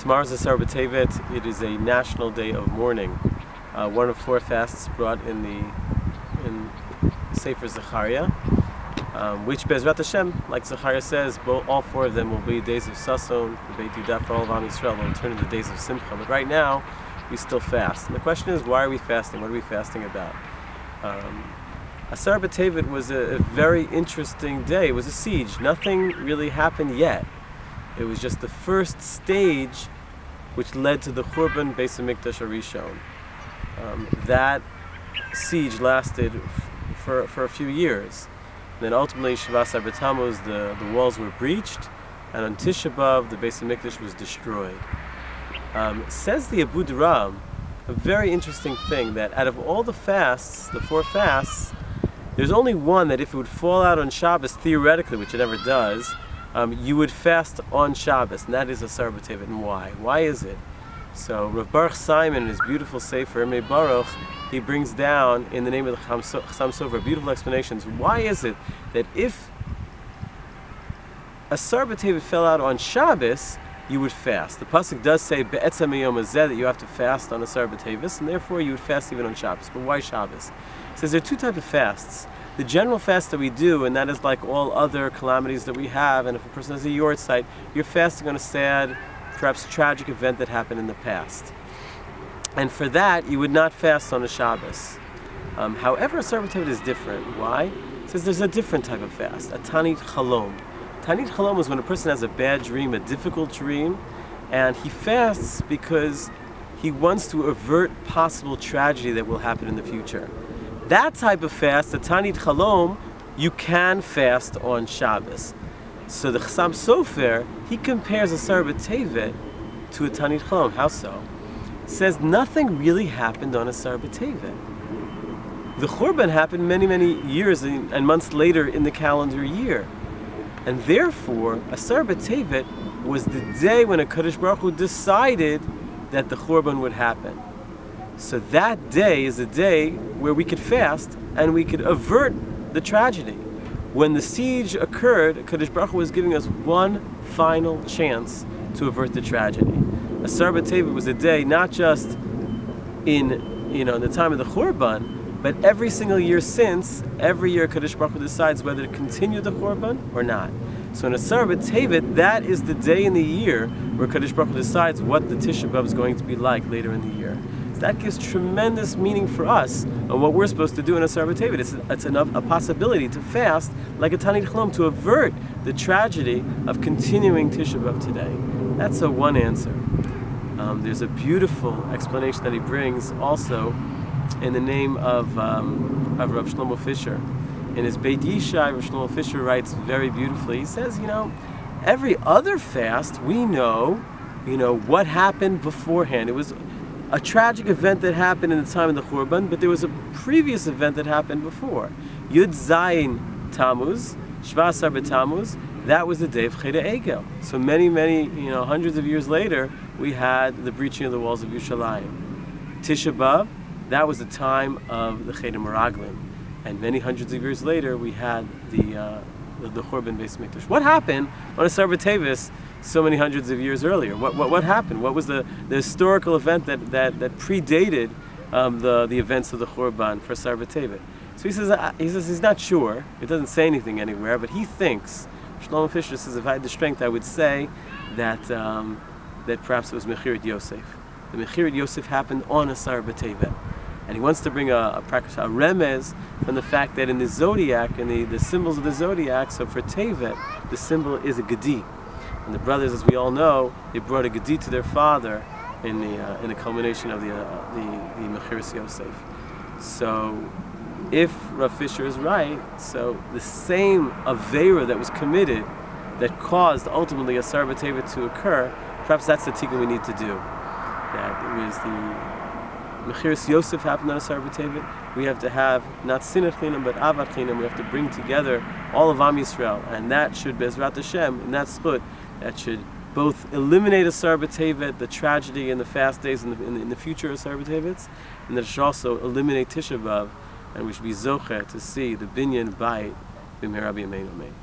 Tomorrow's Asara B'Tevet. It is a national day of mourning. One of four fasts brought in Sefer Zechariah, which Bezrat Hashem, like Zechariah says, all four of them will be days of Sason, for Beit Yudah, for all of Am Yisrael. They'll turn into days of Simcha. But right now, we still fast. And the question is, why are we fasting? What are we fasting about? Asara B'Tevet was a very interesting day. It was a siege. Nothing really happened yet. It was just the first stage which led to the Churban Beis HaMikdash HaRishon. That siege lasted for a few years. And then ultimately, Yeshivat B'Tammuz, the walls were breached, and on Tisha B'Av, the Beis HaMikdash was destroyed. Says the Abu Dharam, a very interesting thing, that out of all the fasts, the four fasts, there's only one that if it would fall out on Shabbos, theoretically, which it never does, you would fast on Shabbos, and that is Asara B'Tevet. And why? Why is it? So Rav Baruch Simon, in his beautiful Sefer Emei Baruch, he brings down, in the name of the Chassam Sofer, beautiful explanations. Why is it that if Asara B'Tevet fell out on Shabbos, you would fast? The pasuk does say Be'etzem Yom Hazeh that you have to fast on Asara B'Tevet, and therefore you would fast even on Shabbos. But why Shabbos? It says there are two types of fasts. The general fast that we do, and that is like all other calamities that we have, and if a person has a yort site, you're fasting on a sad, perhaps tragic event that happened in the past. And for that, you would not fast on a Shabbos. However, Asara B'Tevet is different. Why? It says there's a different type of fast, a Tanit Chalom. Tanit Chalom is when a person has a bad dream, a difficult dream, and he fasts because he wants to avert possible tragedy that will happen in the future. That type of fast, the Tanit Chalom, you can fast on Shabbos. So the Chassam Sofer, he compares Asara B'Tevet to a Tanit Chalom. How so? Says nothing really happened on Asara B'Tevet. The Churban happened many, many years and months later in the calendar year. And therefore, Asara B'Tevet was the day when HaKadosh Baruch Hu decided that the Churban would happen. So that day is a day where we could fast and we could avert the tragedy. When the siege occurred, HaKadosh Baruch Hu was giving us one final chance to avert the tragedy. Asara B'Tevet was a day not just in the time of the Churban, but every single year since. Every year HaKadosh Baruch Hu decides whether to continue the Churban or not. So in Asara B'Tevet, that is the day in the year where HaKadosh Baruch Hu decides what the Tisha B'Av is going to be like later in the year. That gives tremendous meaning for us on what we're supposed to do in Asara B'Tevet. It's a possibility to fast like a Tanit Chalom to avert the tragedy of continuing Tisha B'Av today. That's one answer. There's a beautiful explanation that he brings also in the name of Rav Shlomo Fisher. In his Beit Yishai, Rav Shlomo Fisher writes very beautifully. He says, every other fast we know, what happened beforehand. It was a tragic event that happened in the time of the Churban, but there was a previous event that happened before. Yud Zayin Tammuz, Shva Asar B'Tammuz, that was the day of Cheder Egel. So many, hundreds of years later, we had the breaching of the walls of Yerushalayim. Tisha B'Av, that was the time of the Cheder Meraglim. And many hundreds of years later, we had the Churban Beis HaMikdash. What happened on Asara B'Tevet so many hundreds of years earlier? What happened? What was the historical event that predated the events of the Churban for Asara B'Tevet? So he says he's not sure. It doesn't say anything anywhere, but he thinks. Shlomo Fisher says, if I had the strength, I would say that perhaps it was Mechirat Yosef. The Mechirat Yosef happened on Asara B'Tevet. And he wants to bring a remez from the fact that in the zodiac, in the symbols of the zodiac, so for Tevet, the symbol is a Gedi. And the brothers, as we all know, they brought a Gedi to their father in the culmination of the Mechiras Yosef. So, if Rav Fisher is right, so the same Aveira that was committed that caused ultimately Asara B'Tevet to occur, perhaps that's the tikkun we need to do. That it was the Mechiras Yosef happened on Asara B'Tevet. We have to have not Sinat Chinam but Avat Chinam. We have to bring together all of Am Yisrael, and that should Bezrat Hashem, and that split, that should both eliminate Asara B'Tevet, the tragedy and the fast days in the future of Asara B'Tevet, and that should also eliminate Tisha B'Av, and we should be zocher to see the binyan bayit b'mehera b'yameinu amen.